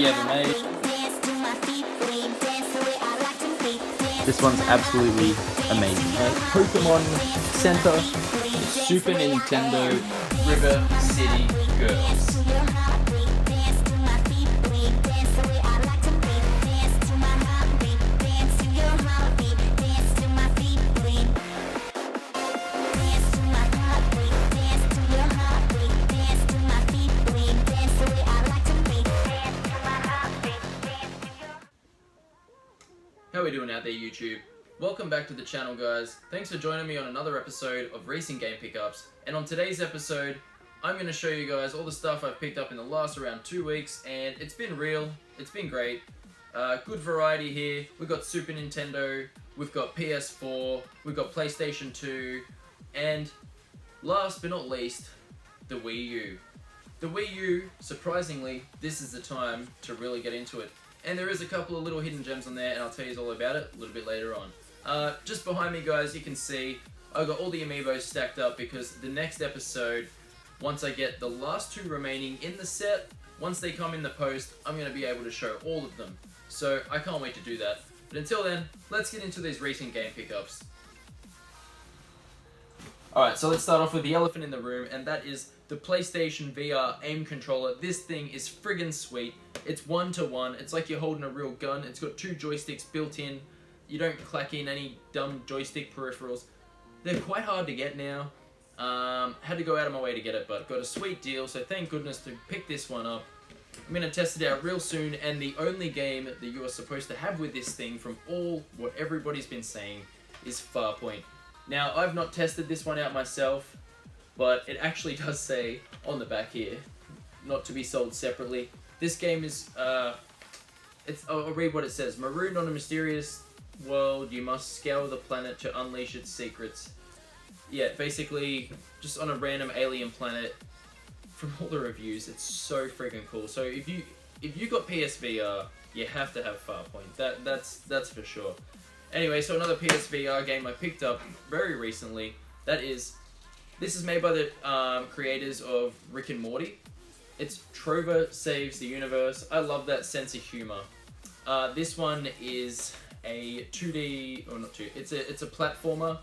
Wii ever made. This one's absolutely amazing. Pokemon Center, Super Nintendo, River City Girls. How are we doing out there, YouTube? Welcome back to the channel, guys. Thanks for joining me on another episode of Recent Game Pickups. And on today's episode, I'm going to show you guys all the stuff I've picked up in the last around 2 weeks, and it's been real, it's been great. Good variety here. We've got Super Nintendo, we've got PS4, we've got PlayStation 2, and last but not least, the Wii U. The Wii U, surprisingly, this is the time to really get into it. And there is a couple of little hidden gems on there, and I'll tell you all about it a little bit later on. Just behind me, guys, you can see I've got all the amiibos stacked up because the next episode, once I get the last 2 remaining in the set, once they come in the post, I'm going to be able to show all of them. So I can't wait to do that. But until then, let's get into these recent game pickups. Alright, so let's start off with the elephant in the room, and that is the PlayStation VR aim controller. This thing is friggin' sweet. It's 1-to-1. It's like you're holding a real gun. It's got 2 joysticks built in. You don't clack in any dumb joystick peripherals. They're quite hard to get now. Had to go out of my way to get it, but got a sweet deal, so thank goodness to pick this one up. I'm going to test it out real soon, and the only game that you are supposed to have with this thing, from all what everybody's been saying, is Farpoint. Now, I've not tested this one out myself, but it actually does say on the back here, not to be sold separately. This game is, I'll read what it says. Marooned on a mysterious world, you must scour the planet to unleash its secrets. Yeah, basically, just on a random alien planet. From all the reviews, it's so freaking cool. So if you got PSVR, you have to have Farpoint. That's for sure. Anyway, so another PSVR game I picked up very recently. This is made by the creators of Rick and Morty. It's Trover Saves the Universe. I love that sense of humor. This one is a 2D, or not 2, it's a platformer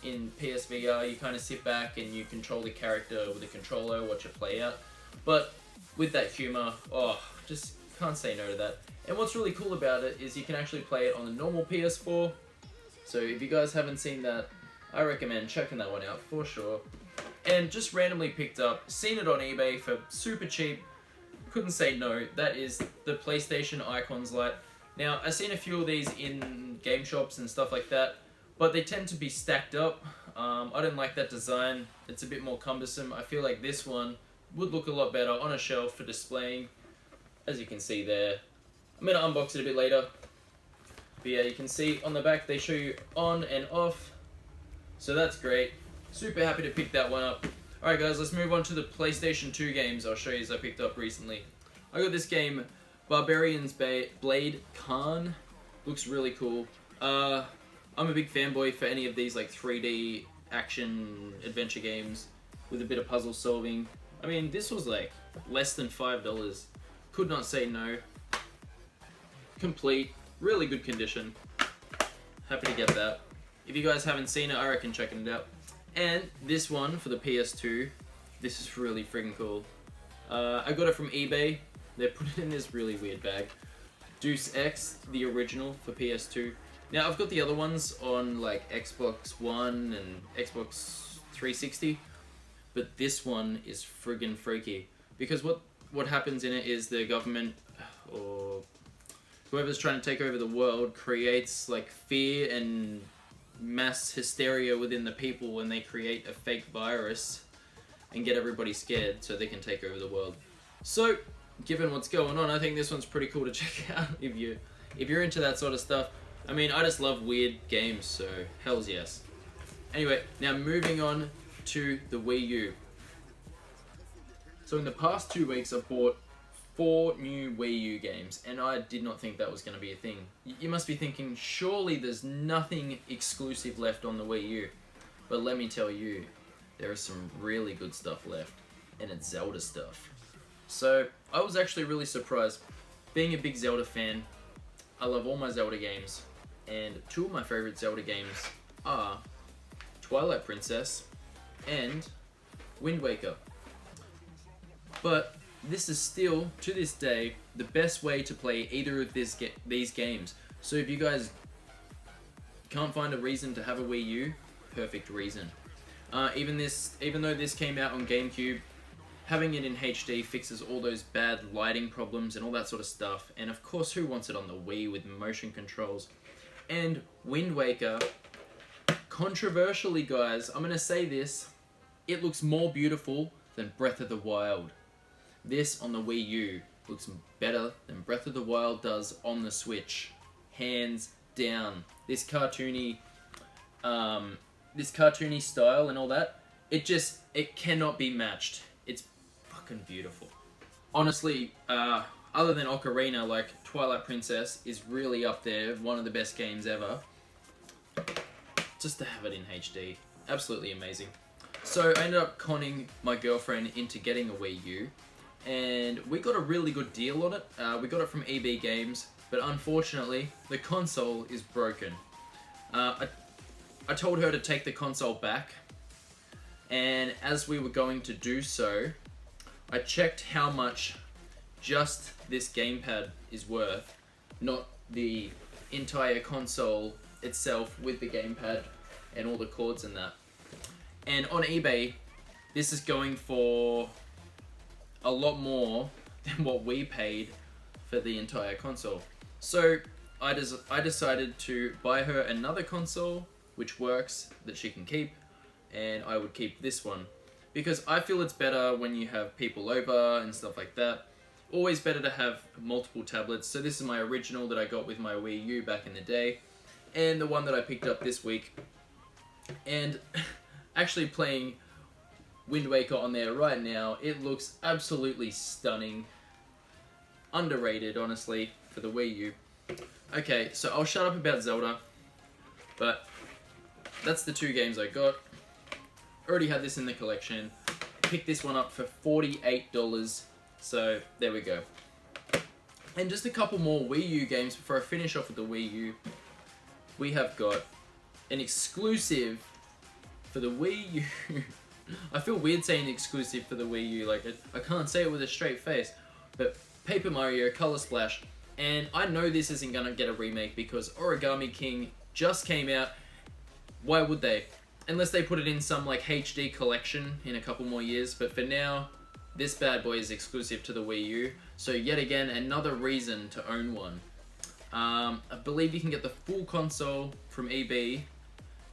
in PSVR. You kind of sit back and you control the character with a controller, watch it play out. But with that humor, just can't say no to that. And what's really cool about it is you can actually play it on the normal PS4. So if you guys haven't seen that, I recommend checking that one out for sure. And just randomly picked up, seen it on eBay for super cheap, couldn't say no. That is the PlayStation Icons Light. Now, I've seen a few of these in game shops and stuff like that, but they tend to be stacked up. I don't like that design. It's a bit more cumbersome. I feel like this one would look a lot better on a shelf for displaying, as you can see there. I'm going to unbox it a bit later. But yeah, you can see on the back they show you on and off. So that's great. Super happy to pick that one up. Alright guys, let's move on to the PlayStation 2 games I'll show you as I picked up recently. I got this game, Barbarian's Blade Khan. Looks really cool. I'm a big fanboy for any of these like 3D action adventure games with a bit of puzzle solving. I mean, this was like less than $5. Could not say no. Complete, really good condition. Happy to get that. If you guys haven't seen it, I reckon checking it out. And this one for the PS2, this is really friggin' cool. I got it from eBay. They put it in this really weird bag. Deus Ex, the original for PS2. Now I've got the other ones on like Xbox One and Xbox 360, but this one is friggin' freaky because what happens in it is the government or whoever's trying to take over the world creates like fear and mass hysteria within the people when they create a fake virus and get everybody scared so they can take over the world. So, given what's going on, I think this one's pretty cool to check out if you're into that sort of stuff. I mean, I just love weird games, so hells yes. Anyway, now moving on to the Wii U. So in the past 2 weeks, I've bought 4 new Wii U games, and I did not think that was going to be a thing. You must be thinking, surely there's nothing exclusive left on the Wii U. But let me tell you, there is some really good stuff left, and it's Zelda stuff. So, I was actually really surprised. being a big Zelda fan, I love all my Zelda games, and two of my favorite Zelda games are Twilight Princess and Wind Waker. But this is still, to this day, the best way to play either of these games. So if you guys can't find a reason to have a Wii U, perfect reason. Even though this came out on GameCube, having it in HD fixes all those bad lighting problems and all that sort of stuff. And of course, who wants it on the Wii with motion controls? And Wind Waker, controversially guys, I'm gonna say this, it looks more beautiful than Breath of the Wild. This on the Wii U looks better than Breath of the Wild does on the Switch. Hands down. This cartoony style and all that, it cannot be matched. It's fucking beautiful. Honestly, other than Ocarina, like Twilight Princess is really up there, one of the best games ever. Just to have it in HD, absolutely amazing. So I ended up conning my girlfriend into getting a Wii U, and we got a really good deal on it. We got it from EB Games, but unfortunately, the console is broken. I told her to take the console back, and as we were going to do so, I checked how much just this gamepad is worth, not the entire console itself with the gamepad and all the cords and that. And on eBay, this is going for a lot more than what we paid for the entire console. So I decided to buy her another console which works, that she can keep, and I would keep this one because I feel it's better when you have people over and stuff like that. Always better to have multiple tablets. So this is my original that I got with my Wii U back in the day, and the one that I picked up this week. And actually playing Wind Waker on there right now, it looks absolutely stunning. Underrated, honestly, for the Wii U. Okay, so I'll shut up about Zelda, but that's the two games I got. Already had this in the collection. Picked this one up for $48, so there we go. And just a couple more Wii U games before I finish off with the Wii U. We have got an exclusive for the Wii U. I feel weird saying exclusive for the Wii U, like I can't say it with a straight face, but Paper Mario Color Splash. And I know this isn't gonna get a remake because Origami King just came out. Why would they? Unless they put it in some like HD collection in a couple more years, but for now, this bad boy is exclusive to the Wii U. So yet again, another reason to own one. I believe you can get the full console from EB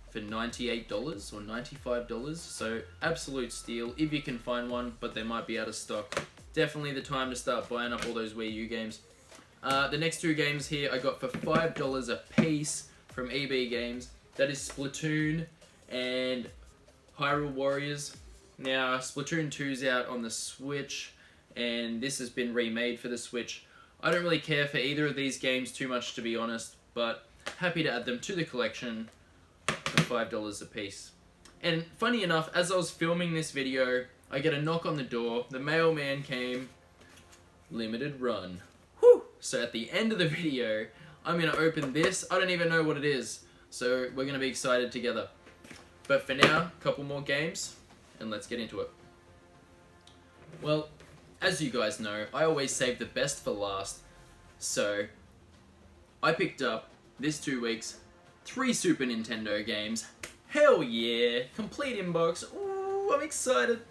for $98 or $95, so absolute steal if you can find one, but they might be out of stock. Definitely the time to start buying up all those Wii U games. The next two games here I got for $5 a piece from EB Games. That is Splatoon and Hyrule Warriors. Now, Splatoon 2's out on the Switch, and this has been remade for the Switch. I don't really care for either of these games too much, to be honest, but happy to add them to the collection for $5 a piece. And funny enough, as I was filming this video, I get a knock on the door. The mailman came. Limited run. Whew! So at the end of the video, I'm going to open this. I don't even know what it is, so we're going to be excited together. But for now, a couple more games, and let's get into it. Well, as you guys know, I always save the best for last, so I picked up, this 2 weeks, 3 Super Nintendo games. Hell yeah! Complete inbox. Ooh, I'm excited.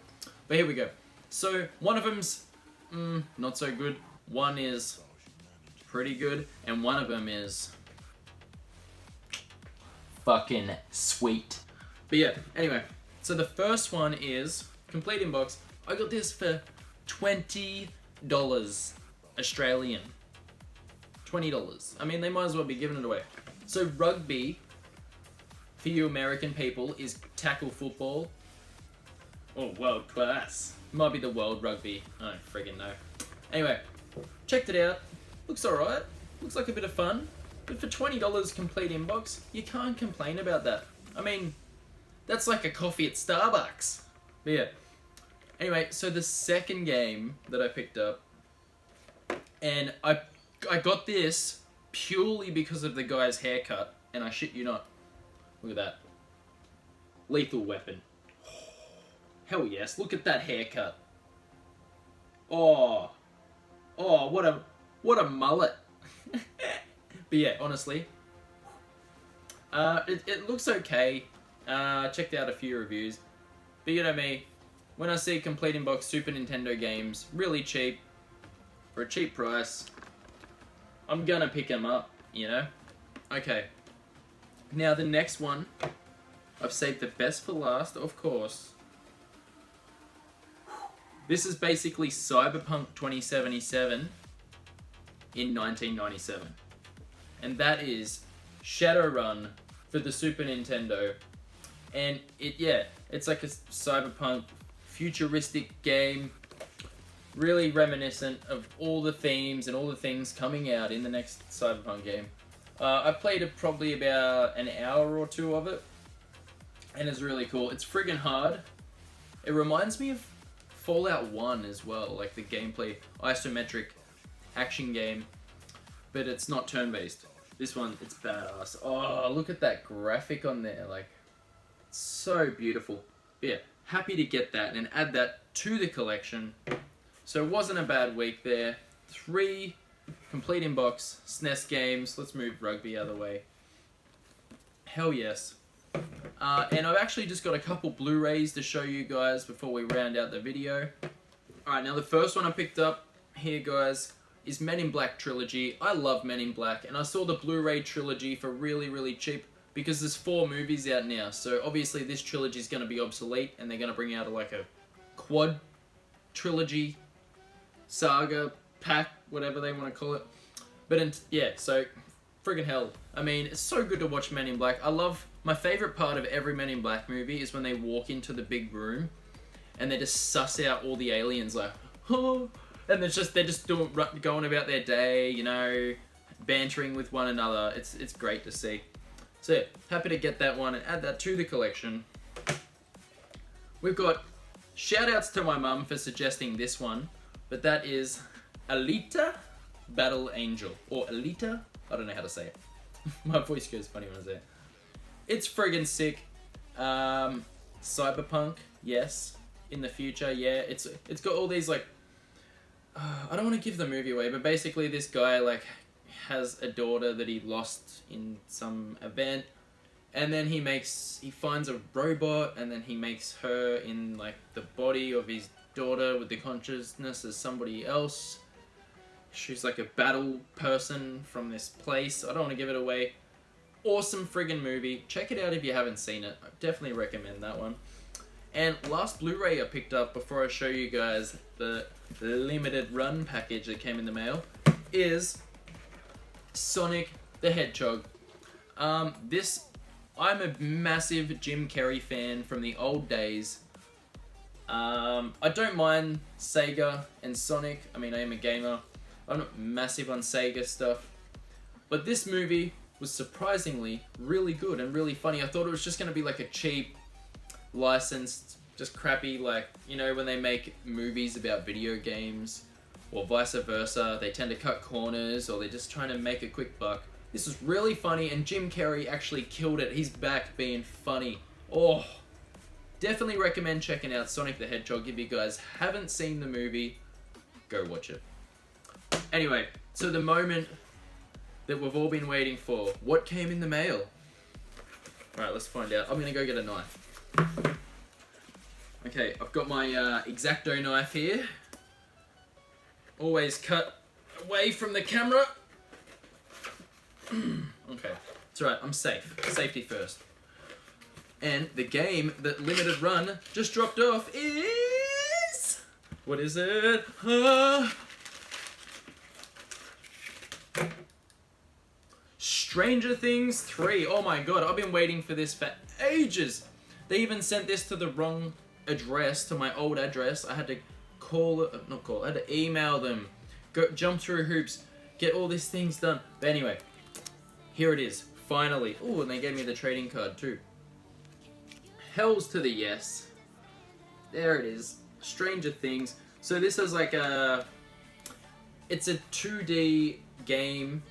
But here we go. So, one of them's, not so good. One is pretty good, and one of them is fucking sweet. But yeah, anyway, so the first one is complete inbox. I got this for $20 Australian. $20. I mean, they might as well be giving it away. So rugby, for you American people, is tackle football. Oh, world class. Might be the world rugby. I don't friggin' know. Anyway, checked it out. Looks alright. Looks like a bit of fun. But for $20 complete inbox, you can't complain about that. I mean, that's like a coffee at Starbucks. But yeah. Anyway, so the second game that I picked up, and I got this purely because of the guy's haircut, and I shit you not. Look at that. Lethal Weapon. Hell yes, look at that haircut. Oh, what a mullet. But yeah, honestly, it looks okay. Checked out a few reviews, but you know me, when I see complete in box Super Nintendo games, really cheap, for a cheap price, I'm gonna pick them up, you know? Okay, now the next one, I've saved the best for last, of course. This is basically Cyberpunk 2077 in 1997. And that is Shadowrun for the Super Nintendo. And it's like a cyberpunk futuristic game, really reminiscent of all the themes and all the things coming out in the next Cyberpunk game. I played probably about an hour or two of it, and it's really cool. It's friggin' hard. It reminds me of Fallout 1 as well, like the gameplay, isometric action game, but it's not turn-based. This one, it's badass. Oh, look at that graphic on there, like, it's so beautiful. But yeah, happy to get that and add that to the collection. So it wasn't a bad week there. 3 complete in-box SNES games. Let's move rugby out of the way. Hell yes. And I've actually just got a couple Blu-rays to show you guys before we round out the video. Alright, now the first one I picked up here, guys, is Men in Black Trilogy. I love Men in Black, and I saw the Blu-ray trilogy for really, really cheap because there's 4 movies out now. So obviously this trilogy is going to be obsolete, and they're going to bring out like a quad trilogy, saga, pack, whatever they want to call it. But yeah, so friggin' hell. I mean, it's so good to watch Men in Black. I love, my favorite part of every Men in Black movie is when they walk into the big room and they just suss out all the aliens, like, oh, and they're just going about their day, you know, bantering with one another. It's great to see. So yeah, happy to get that one and add that to the collection. We've got shout outs to my mum for suggesting this one, but that is Alita Battle Angel, or Alita, I don't know how to say it. My voice goes funny when I say it. It's friggin' sick. Cyberpunk, yes. In the future, yeah. It's got all these like, I don't want to give the movie away, but basically this guy like has a daughter that he lost in some event, and then he finds a robot, and then he makes her in like the body of his daughter with the consciousness as somebody else. She's like a battle person from this place. I don't want to give it away. Awesome friggin' movie. Check it out if you haven't seen it. I definitely recommend that one. And last Blu-ray I picked up before I show you guys the limited run package that came in the mail is Sonic the Hedgehog. I'm a massive Jim Carrey fan from the old days. I don't mind Sega and Sonic. I mean, I am a gamer. I'm not massive on Sega stuff. But this movie was surprisingly really good and really funny. I thought it was just going to be like a cheap, licensed, just crappy, like, you know, when they make movies about video games or vice versa, they tend to cut corners or they're just trying to make a quick buck. This was really funny, and Jim Carrey actually killed it. He's back being funny. Oh, definitely recommend checking out Sonic the Hedgehog. If you guys haven't seen the movie, go watch it. Anyway, so the moment that we've all been waiting for. What came in the mail? Alright, let's find out. I'm gonna go get a knife. Okay, I've got my X-Acto knife here. Always cut away from the camera. Okay, it's alright, I'm safe. Safety first. And the game that Limited Run just dropped off is... What is it? Stranger Things 3. Oh my god, I've been waiting for this for ages. They even sent this to the wrong address, to my old address. I had to I had to email them, jump through hoops, get all these things done. But anyway, here it is, finally. Oh, and they gave me the trading card too. Hells to the yes. There it is, Stranger Things. So this is like it's a 2D game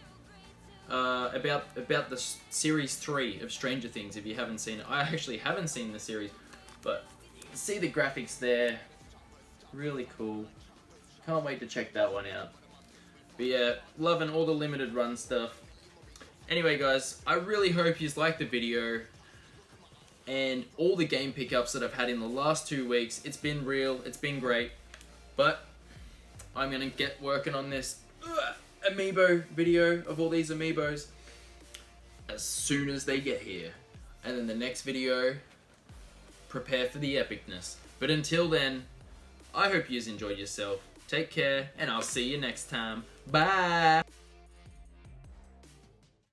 about the series 3 of Stranger Things. If you haven't seen it, I actually haven't seen the series, but you can see the graphics there. Really cool. Can't wait to check that one out. But yeah, loving all the limited run stuff. Anyway guys, I really hope you liked the video and all the game pickups that I've had in the last 2 weeks. It's been real, it's been great, but I'm gonna get working on this amiibo video of all these amiibos as soon as they get here. And then the next video, prepare for the epicness. But until then, I hope you enjoyed yourself. Take care, and I'll see you next time. Bye!